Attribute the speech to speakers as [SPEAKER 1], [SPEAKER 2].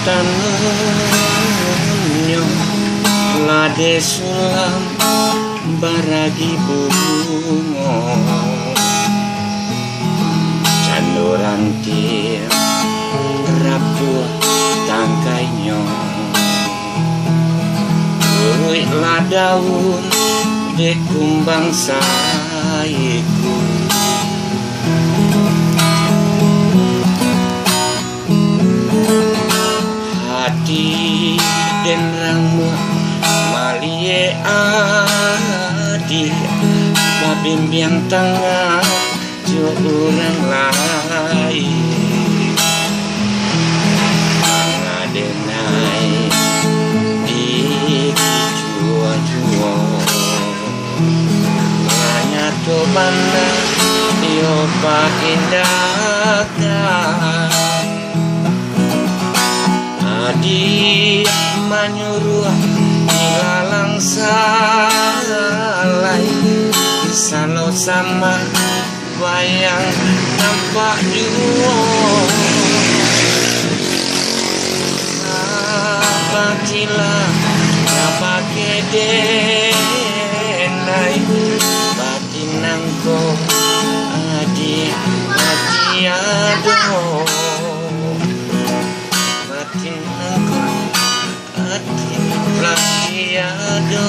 [SPEAKER 1] tanunyo lade sulam baragi bungo candoranti rapuh tangkainyo uwi ladaun de kumbang saiku hati den ramu malie adi babimbiang tengah jo orang lain mengadenai di jua-jua hanya to banda yo pakindakan adi menyuruh ilalang salai salo sama bayang nampak jua apabila pakai denai batin nangko adi ado batin nangko adi ado